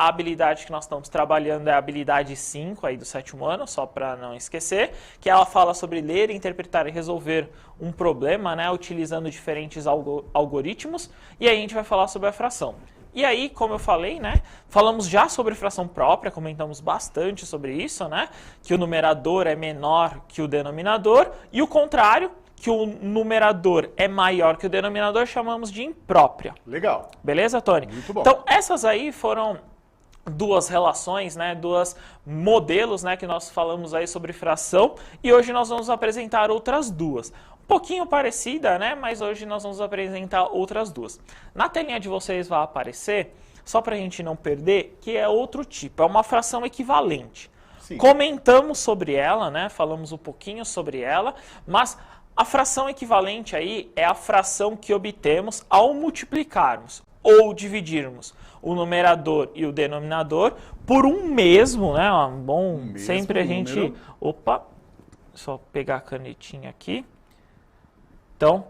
a habilidade que nós estamos trabalhando é a habilidade 5 aí do 7º ano, só para não esquecer, que ela fala sobre ler, interpretar e resolver um problema, né, utilizando diferentes algoritmos, e aí a gente vai falar sobre a fração. E aí, como eu falei, né, falamos já sobre fração própria, comentamos bastante sobre isso, né, que o numerador é menor que o denominador, e o contrário, que o numerador é maior que o denominador, chamamos de imprópria. Legal. Beleza, Tony? Muito bom. Então, essas aí foram duas relações, né, duas modelos, né, que nós falamos aí sobre fração, e hoje nós vamos apresentar outras duas. Um pouquinho parecida, né, mas hoje nós vamos apresentar outras duas. Na telinha de vocês vai aparecer, só para a gente não perder, que é outro tipo, é uma fração equivalente. Sim. Comentamos sobre ela, né, falamos um pouquinho sobre ela, mas a fração equivalente aí é a fração que obtemos ao multiplicarmos ou dividirmos o numerador e o denominador por um mesmo, né? Bom, sempre a gente... número. Opa, só pegar a canetinha aqui. Então,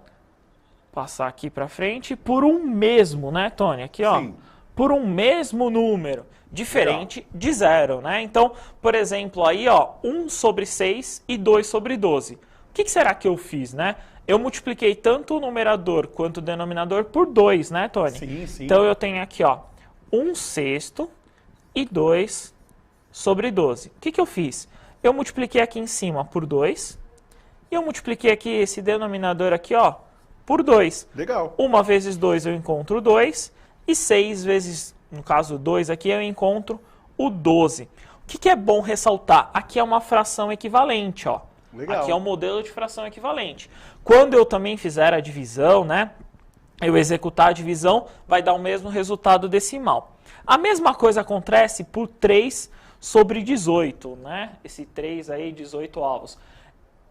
passar aqui para frente por um mesmo, né, Tony? Aqui, ó. Sim. Por um mesmo número, diferente de zero, né? Então, por exemplo, aí, ó, 1 sobre 6 e 2 sobre 12. O que será que eu fiz, né? Eu multipliquei tanto o numerador quanto o denominador por 2, né, Tony? Sim, sim. Então, eu tenho aqui, ó, 1/6 e 2 sobre 12. O que eu fiz? Eu multipliquei aqui em cima por 2 e eu multipliquei aqui esse denominador aqui, ó, por 2. Legal. 1 vezes 2 eu encontro 2 e 6 vezes, no caso 2 aqui, eu encontro o 12. O que é bom ressaltar? Aqui é uma fração equivalente, ó. Legal. Aqui é um modelo de fração equivalente. Quando eu também fizer a divisão, né, eu executar a divisão, vai dar o mesmo resultado decimal. A mesma coisa acontece por 3 sobre 18, né? Esse 3 aí, 18 avos.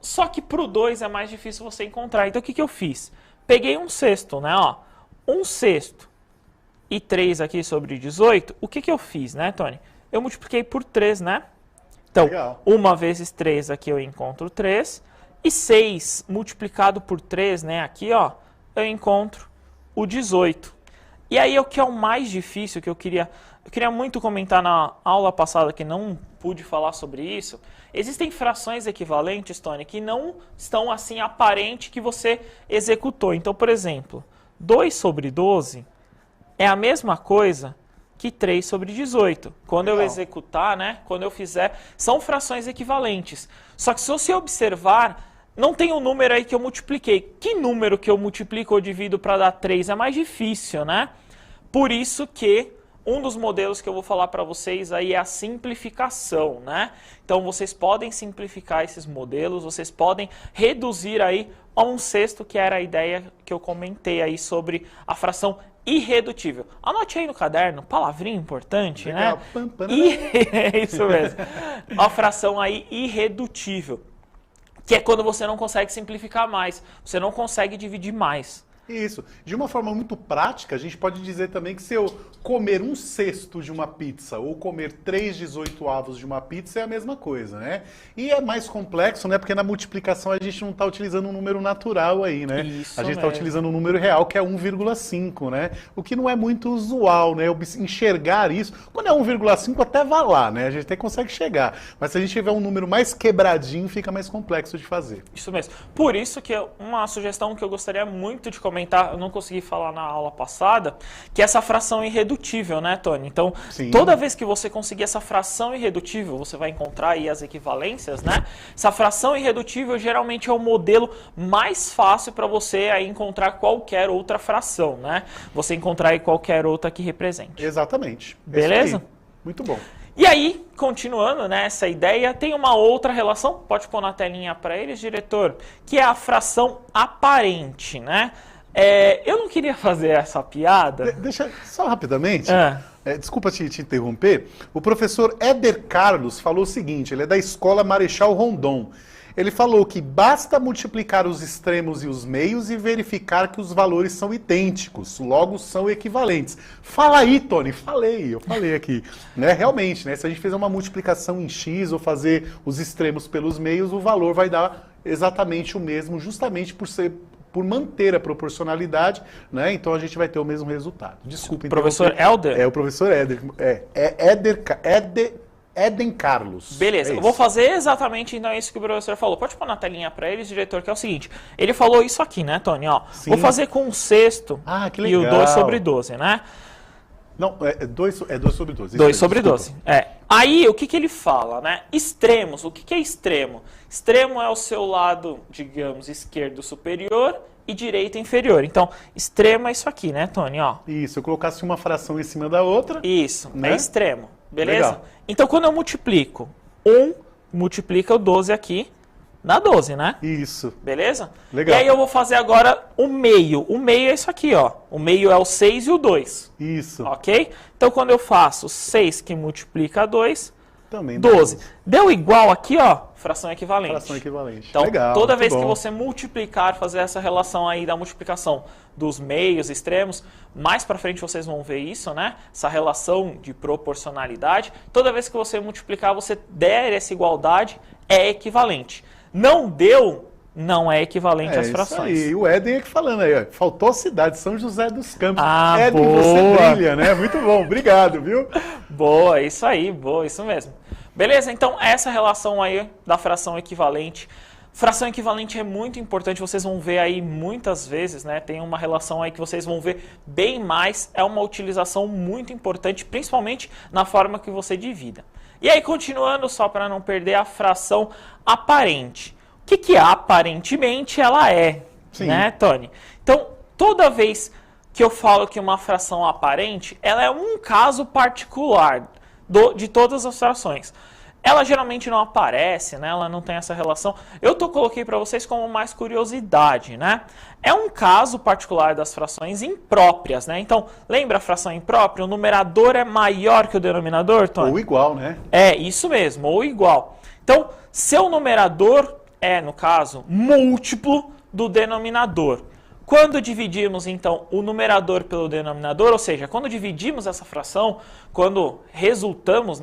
Só que para o 2 é mais difícil você encontrar. Então o que eu fiz? Peguei 1/6, né? Ó, 1/6 e 3 aqui sobre 18. O que eu fiz, né, Tony? Eu multipliquei por 3, né? Então, Legal. 1 vezes 3 aqui eu encontro 3. E 6 multiplicado por 3, né, aqui, ó, eu encontro o 18. E aí o que é o mais difícil, que eu queria muito comentar na aula passada, que não pude falar sobre isso. Existem frações equivalentes, Tony, que não estão assim aparente que você executou. Então, por exemplo, 2 sobre 12 é a mesma coisa que 3 sobre 18. Quando eu executar, né, quando eu fizer, são frações equivalentes. Só que se você observar, não tem um número aí que eu multipliquei. Que número que eu multiplico ou divido para dar 3 é mais difícil, né? Por isso que um dos modelos que eu vou falar para vocês aí é a simplificação, né? Então vocês podem simplificar esses modelos, vocês podem reduzir aí a 1/6, que era a ideia que eu comentei aí sobre a fração irredutível. Anote aí no caderno, palavrinha importante, legal, né? É isso mesmo. A fração aí irredutível, que é quando você não consegue simplificar mais, você não consegue dividir mais. Isso. De uma forma muito prática, a gente pode dizer também que se eu comer 1/6 de uma pizza ou comer 3/18 de uma pizza é a mesma coisa, né? E é mais complexo, né? Porque na multiplicação a gente não está utilizando um número natural aí, né? Isso a gente está mesmo. utilizando um número real que é 1,5, né? O que não é muito usual, né? Enxergar isso. Quando é 1,5 até vai lá, né? A gente até consegue chegar. Mas se a gente tiver um número mais quebradinho, fica mais complexo de fazer. Isso mesmo. Por isso que uma sugestão que eu gostaria muito de comentar, eu não consegui falar na aula passada, que é essa fração irredutível, né, Tony? Então, Sim. Toda vez que você conseguir essa fração irredutível, você vai encontrar aí as equivalências, né? Essa fração irredutível geralmente é o modelo mais fácil para você aí encontrar qualquer outra fração, né? Você encontrar aí qualquer outra que represente. Exatamente. Beleza? Muito bom. E aí, continuando, né, essa ideia, tem uma outra relação, pode pôr na telinha para eles, diretor, que é a fração aparente, né? Eu não queria fazer essa piada. Deixa só rapidamente. É. Desculpa te interromper. O professor Éder Carlos falou o seguinte, ele é da escola Marechal Rondon. Ele falou que basta multiplicar os extremos e os meios e verificar que os valores são idênticos, logo são equivalentes. Fala aí, Tony, eu falei aqui. Né? Realmente, né? Se a gente fizer uma multiplicação em x ou fazer os extremos pelos meios, o valor vai dar exatamente o mesmo, justamente por por manter a proporcionalidade, né? Então a gente vai ter o mesmo resultado. Desculpa, Professor Helder? É o professor Éder. Éden Carlos. Beleza, eu vou fazer exatamente então isso que o professor falou. Pode pôr na telinha para eles, diretor, que é o seguinte. Ele falou isso aqui, né, Tony? Ó, Sim. vou fazer com o sexto e o 2 sobre 12, né? Não, é 2 sobre 12. 2 sobre 12. É. Aí, o que, que ele fala, né? Extremos. O que, que é extremo? Extremo é o seu lado, digamos, esquerdo superior e direito inferior. Então, extremo é isso aqui, né, Tony? Ó. Isso, eu colocasse uma fração em cima da outra. Isso, né? é extremo. Beleza? Legal. Então, quando eu multiplico 1, multiplica o 12 aqui, dá 12, né? Isso. Beleza? Legal. E aí eu vou fazer agora o meio. O meio é isso aqui, ó. O meio é o 6 e o 2. Isso. Ok? Então, quando eu faço 6 que multiplica 2, Também 12. Deu igual aqui, ó, fração equivalente. Fração equivalente. Então, Legal, toda muito vez bom. que você multiplicar, fazer essa relação aí da multiplicação dos meios extremos, mais pra frente vocês vão ver isso, né? Essa relação de proporcionalidade. Toda vez que você multiplicar, você der essa igualdade, é equivalente. Não deu, não é equivalente às frações. Isso aí. O Éden aqui falando aí, ó. Faltou a cidade, São José dos Campos. Ah, Éden, boa. você brilha, né? Muito bom, obrigado, viu? Boa, isso aí, boa, isso mesmo. Beleza? Então, essa relação aí da fração equivalente. Fração equivalente é muito importante, vocês vão ver aí muitas vezes, né? Tem uma relação aí que vocês vão ver bem mais, é uma utilização muito importante, principalmente na forma que você divida. E aí, continuando, só para não perder, a fração aparente. O que aparentemente ela é, Sim. né, Tony? Então, toda vez que eu falo que uma fração aparente, ela é um caso particular de todas as frações. Ela geralmente não aparece, né? Ela não tem essa relação. Eu coloquei para vocês como mais curiosidade, né? É um caso particular das frações impróprias, né? Então, lembra a fração imprópria? O numerador é maior que o denominador, Tony? Ou igual, né? É, isso mesmo, ou igual. Então, seu numerador é, no caso, múltiplo do denominador. Quando dividimos, então, o numerador pelo denominador, ou seja, quando dividimos essa fração, quando resultamos,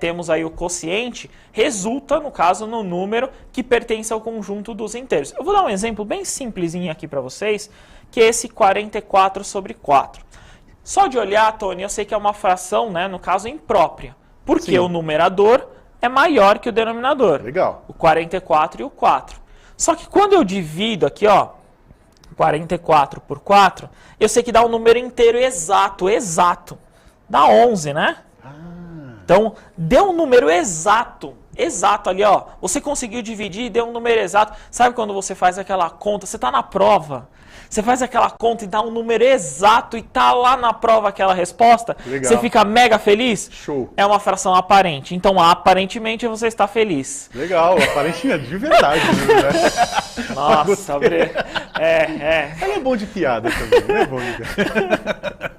temos aí o quociente, resulta, no caso, no número que pertence ao conjunto dos inteiros. Eu vou dar um exemplo bem simplesinho aqui para vocês, que é esse 44 sobre 4. Só de olhar, Tony, eu sei que é uma fração, né, no caso, imprópria, porque Sim. o numerador é maior que o denominador. Legal. O 44 e o 4. Só que quando eu divido aqui, ó, 44 por 4, eu sei que dá um número inteiro exato. Dá 11, né? Então, deu um número exato ali, ó. Você conseguiu dividir e deu um número exato. Sabe quando você faz aquela conta, você está na prova, você faz aquela conta e dá um número exato e tá lá na prova aquela resposta, Legal. você fica mega feliz? Show. É uma fração aparente. Então, aparentemente, você está feliz. Legal, aparentemente de verdade, né? Nossa, Ela é bom de piada também, né? Bom de piada.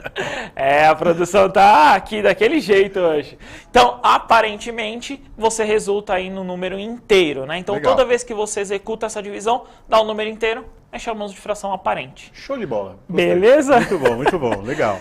A produção tá aqui daquele jeito hoje. Então, aparentemente, você resulta aí no número inteiro, né? Então, Legal. toda vez que você executa essa divisão, dá um número inteiro, nós chamamos de fração aparente. Show de bola. Gostei. Beleza? Muito bom, legal.